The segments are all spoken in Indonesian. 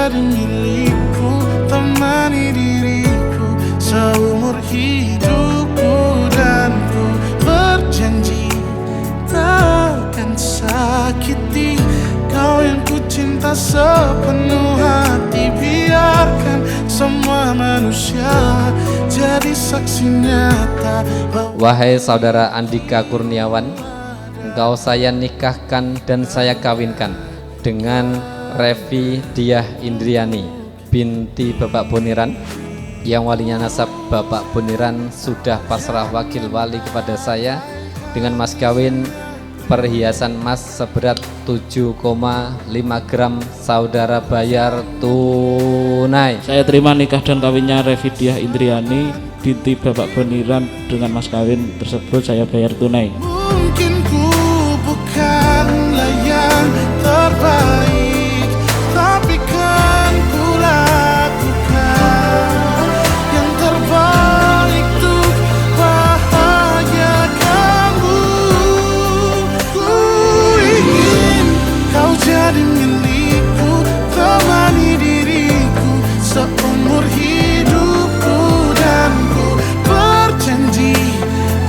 jadi milikku, temani diriku seumur hidupku. Dan ku berjanji takkan sakiti kau yang ku cinta sepenuh hati. Biarkan semua manusia jadi saksi nyata. Wahai saudara Andika Kurniawan, engkau saya nikahkan dan saya kawinkan dengan Revi Diah Indriani binti Bapak Boniran, yang walinya nasab Bapak Boniran sudah pasrah wakil wali kepada saya dengan mas kawin perhiasan emas seberat 7,5 gram. Saudara bayar tunai. Saya terima nikah dan kawinnya Revi Diah Indriani binti Bapak Boniran dengan mas kawin tersebut saya bayar tunai. Mungkin ku bukanlah yang terbaik, tapi kan ku lakukan yang terbaik untuk bahagiakanmu. Ku ingin kau jadi milikku, temani diriku seumur hidupku. Dan ku berjanji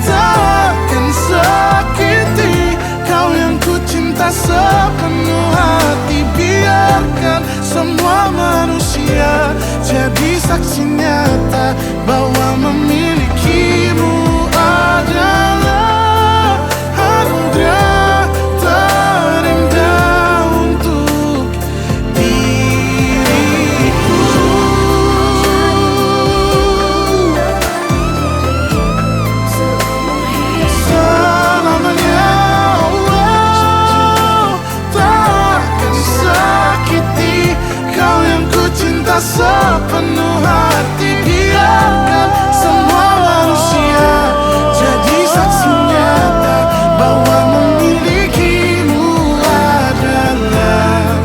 takkan sakiti kau yang ku cinta sepenuh hati. Biarkan semua manusia jadi saksi nyata bahwa memilikimu adalah anugerah terindah untuk diriku. Selamanya Allah takkan sakiti kau yang ku cinta sepenuh hati. Biarkan semua manusia jadi saksi nyata bahwa memilikimu adalah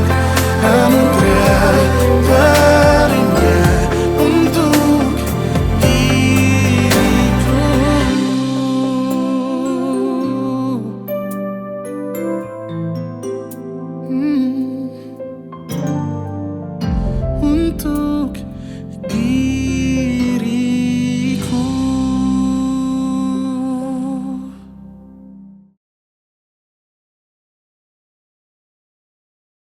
anugerah terindah untuk diriku. Untuk diriku.